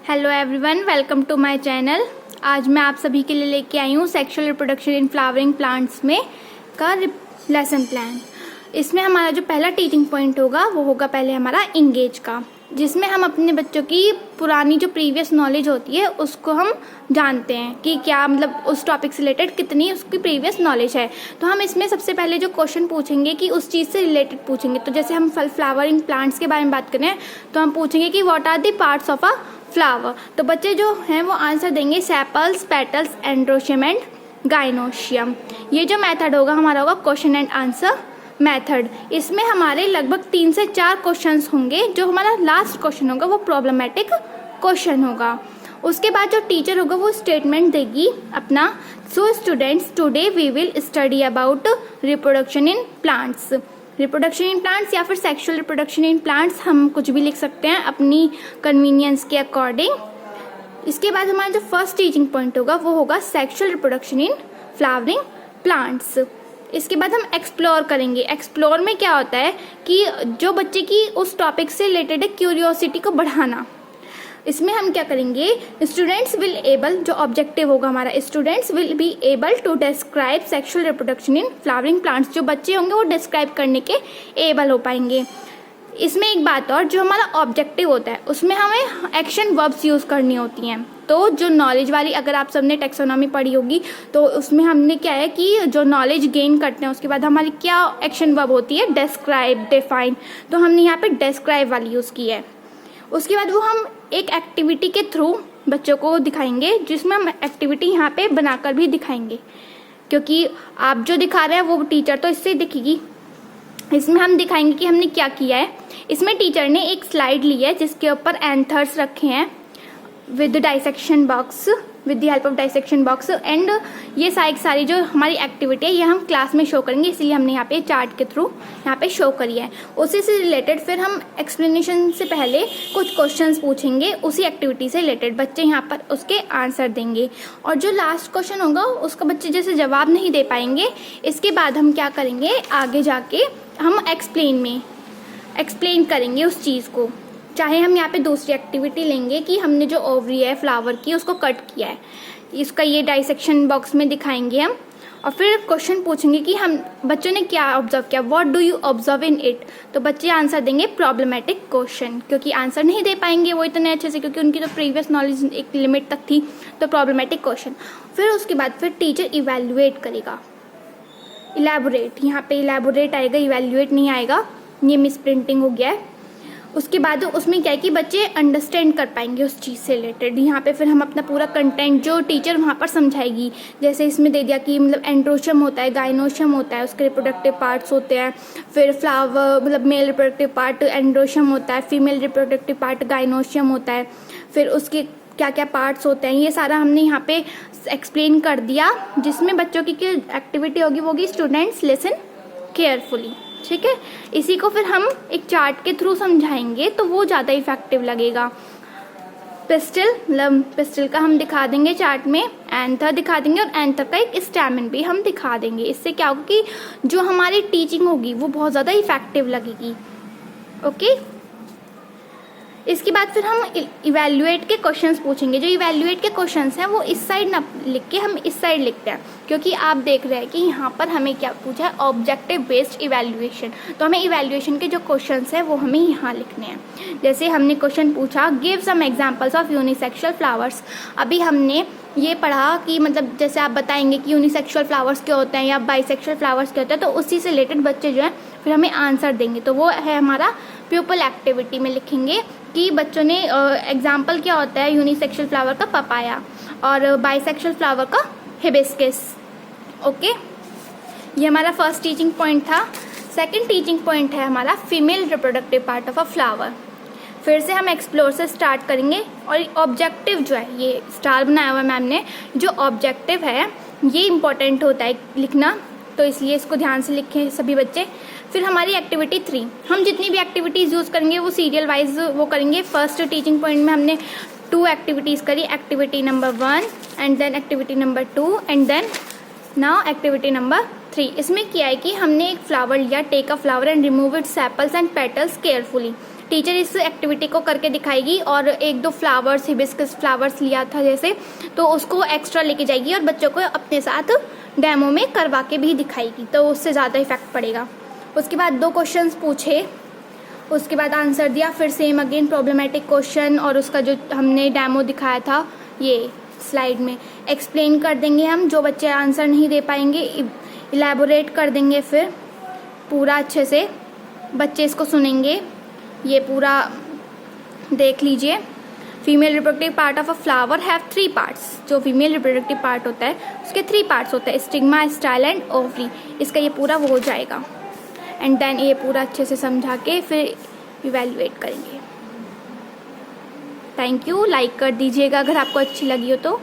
Hello everyone, welcome to my channel. आज मैं आप सभी के लिए लेके आई हूँ sexual reproduction in flowering plants में का लेसन प्लान। इसमें हमारा जो पहला टीचिंग पॉइंट होगा वो होगा पहले हमारा इंगेज का, जिसमें हम अपने बच्चों की पुरानी जो प्रीवियस नॉलेज होती है उसको हम जानते हैं कि क्या मतलब उस टॉपिक से रिलेटेड कितनी उसकी प्रीवियस नॉलेज है। तो हम इसमें सबसे पहले जो क्वेश्चन पूछेंगे कि उस चीज़ से रिलेटेड पूछेंगे। तो जैसे हम फ्लावरिंग प्लांट्स के बारे में बात करें तो हम पूछेंगे कि what are the parts of a flower. तो बच्चे जो हैं वो आंसर देंगे sepals, petals, androecium and gynoecium. ये जो मेथड होगा हमारा होगा क्वेश्चन एंड आंसर मेथड। इसमें हमारे लगभग 3 से 4 क्वेश्चंस होंगे। जो हमारा लास्ट क्वेश्चन होगा वो प्रॉब्लमेटिक क्वेश्चन होगा। उसके बाद जो टीचर होगा वो स्टेटमेंट देगी अपना। So students, today we will study about reproduction in plants. Reproduction in plants या फिर सेक्सुअल रिप्रोडक्शन इन प्लांट्स हम कुछ भी लिख सकते हैं अपनी कन्वीनियंस के अकॉर्डिंग। इसके बाद हमारा जो फर्स्ट टीचिंग पॉइंट होगा वो होगा sexual reproduction in flowering plants. इसके बाद हम एक्सप्लोर करेंगे। एक्सप्लोर में क्या होता है कि जो बच्चे की उस टॉपिक से रिलेटेड है क्यूरियोसिटी को बढ़ाना। इसमें हम क्या करेंगे, स्टूडेंट्स विल एबल, जो ऑब्जेक्टिव होगा हमारा, students will be able to describe sexual reproduction in flowering plants. जो बच्चे होंगे वो डिस्क्राइब करने के एबल हो पाएंगे। इसमें एक बात और, जो हमारा ऑब्जेक्टिव होता है उसमें हमें एक्शन वर्ब्स यूज़ करनी होती हैं। तो जो नॉलेज वाली, अगर आप सबने टेक्सोनॉमी पढ़ी होगी तो उसमें हमने क्या है कि जो नॉलेज गेन करते हैं उसके बाद हमारी क्या एक्शन वर्ब होती है, डिस्क्राइब, डिफाइन। तो हमने यहाँ पे डिस्क्राइब वाली यूज़ की है। उसके बाद वो हम एक एक्टिविटी के थ्रू बच्चों को दिखाएंगे, जिसमें हम एक्टिविटी यहाँ पे बनाकर भी दिखाएंगे, क्योंकि आप जो दिखा रहे हैं वो टीचर तो इससे दिखेगी। इसमें हम दिखाएंगे कि हमने क्या किया है। इसमें टीचर ने एक स्लाइड ली है जिसके ऊपर एंथर्स रखे हैं with dissection box, with the help of dissection box. And ये सारी जो हमारी एक्टिविटी है ये हम क्लास में शो करेंगे, इसलिए हमने यहाँ पे चार्ट के थ्रू यहाँ पे शो करी है। उसी से रिलेटेड फिर हम एक्सप्लेनेशन से पहले कुछ क्वेश्चंस पूछेंगे उसी एक्टिविटी से रिलेटेड। बच्चे यहाँ पर उसके आंसर देंगे और जो लास्ट क्वेश्चन होगा उसका बच्चे जैसे जवाब नहीं दे पाएंगे, इसके बाद हम क्या करेंगे, आगे जाके हम एक्सप्लेन करेंगे उस चीज़ को। चाहे हम यहाँ पे दूसरी एक्टिविटी लेंगे कि हमने जो ओवरी है फ्लावर की उसको कट किया है, इसका ये डाइसेक्शन बॉक्स में दिखाएंगे हम। और फिर क्वेश्चन पूछेंगे कि हम बच्चों ने क्या ऑब्जर्व किया, what do you observe in it. तो बच्चे आंसर देंगे प्रॉब्लमेटिक क्वेश्चन, क्योंकि आंसर नहीं दे पाएंगे वो इतने अच्छे से, क्योंकि उनकी तो प्रीवियस नॉलेज एक लिमिट तक थी। तो प्रॉब्लमेटिक क्वेश्चन। फिर उसके बाद फिर टीचर इवेल्युएट करेगा, इलेबोरेट, यहाँ पे इलेबोरेट आएगा, इवेल्युएट नहीं आएगा, ये मिस प्रिंटिंग हो गया है। उसके बाद उसमें क्या है कि बच्चे अंडरस्टैंड कर पाएंगे उस चीज़ से रिलेटेड। यहाँ पे फिर हम अपना पूरा कंटेंट जो टीचर वहाँ पर समझाएगी, जैसे इसमें दे दिया कि मतलब एंड्रोशियम होता है, गाइनोशियम होता है, उसके रिप्रोडक्टिव पार्ट्स होते हैं। फिर फ्लावर मतलब मेल रिप्रोडक्टिव पार्ट एंड्रोशियम होता है, फीमेल रिप्रोडक्टिव पार्ट गाइनोशियम होता है। फिर उसके क्या क्या पार्ट्स होते हैं ये सारा हमने यहाँ पे एक्सप्लेन कर दिया। जिसमें बच्चों की एक्टिविटी होगी वो होगी स्टूडेंट्स लिसन केयरफुली, ठीक है। इसी को फिर हम एक चार्ट के थ्रू समझाएंगे तो वो ज़्यादा इफेक्टिव लगेगा। पिस्टल का हम दिखा देंगे चार्ट में, एंथर दिखा देंगे और एंथर का एक स्टैमेन भी हम दिखा देंगे। इससे क्या होगा कि जो हमारी टीचिंग होगी वो बहुत ज़्यादा इफेक्टिव लगेगी। ओके, इसके बाद फिर हम इवेल्युएट के क्वेश्चंस पूछेंगे। जो इवेल्युएट के क्वेश्चंस हैं वो इस साइड ना लिख के हम इस साइड लिखते हैं, क्योंकि आप देख रहे हैं कि यहाँ पर हमें क्या पूछा है, ऑब्जेक्टिव बेस्ड इवेल्युएशन। तो हमें इवेल्युएशन के जो क्वेश्चंस हैं वो हमें यहाँ लिखने हैं। जैसे हमने क्वेश्चन पूछा, give some examples of unisexual flowers. अभी हमने ये पढ़ा कि मतलब जैसे आप बताएंगे कि यूनिसेक्सुअल फ्लावर्स क्या होते हैं या बाइसेक्सुअल फ्लावर्स क्या होते हैं, तो उसी से रिलेटेड बच्चे जो है फिर हमें आंसर देंगे। तो वो है हमारा प्यूपल एक्टिविटी में लिखेंगे कि बच्चों ने एग्जाम्पल क्या होता है यूनिसेक्सुअल फ्लावर का पपाया और बाइसेक्सुअल फ्लावर का हिबिस्कस। ओके, ये हमारा फर्स्ट टीचिंग पॉइंट था। सेकंड टीचिंग पॉइंट है हमारा female reproductive part of a flower. फिर से हम एक्सप्लोर से स्टार्ट करेंगे और ऑब्जेक्टिव जो है, ये स्टार बनाया हुआ है मैम ने, जो ऑब्जेक्टिव है ये इंपॉर्टेंट होता है लिखना, तो इसलिए इसको ध्यान से लिखें सभी बच्चे। फिर हमारी एक्टिविटी 3, हम जितनी भी एक्टिविटीज़ यूज़ करेंगे वो सीरियल वाइज वो करेंगे। फर्स्ट टीचिंग पॉइंट में हमने 2 एक्टिविटीज़ करी, activity number 1 and then activity number 2 and then now activity number 3। इसमें क्या है कि हमने एक फ्लावर लिया, take a flower and remove its sepals and petals carefully. Teacher इस एक्टिविटी को करके दिखाएगी और 1-2 फ्लावर्स, हिबिस्कस फ्लावर्स लिया था जैसे, तो उसको एक्स्ट्रा लेके जाएगी और बच्चों को अपने साथ डेमो में करवा के भी दिखाएगी, तो उससे ज़्यादा इफेक्ट पड़ेगा। उसके बाद 2 क्वेश्चंस पूछे, उसके बाद आंसर दिया, फिर सेम अगेन प्रॉब्लमेटिक क्वेश्चन और उसका जो हमने डेमो दिखाया था ये स्लाइड में एक्सप्लेन कर देंगे हम। जो बच्चे आंसर नहीं दे पाएंगे इलैबोरेट कर देंगे, फिर पूरा अच्छे से बच्चे इसको सुनेंगे। ये पूरा देख लीजिए। Female reproductive part of a flower have 3 parts. जो फीमेल रिप्रोडक्टिव पार्ट होता है उसके 3 पार्ट्स होते हैं, स्टिग्मा, स्टाइल एंड ओवरी। इसका ये पूरा वो हो जाएगा एंड देन ये पूरा अच्छे से समझा के फिर इवैल्यूएट करेंगे। Thank you. लाइक कर दीजिएगा अगर आपको अच्छी लगी हो तो।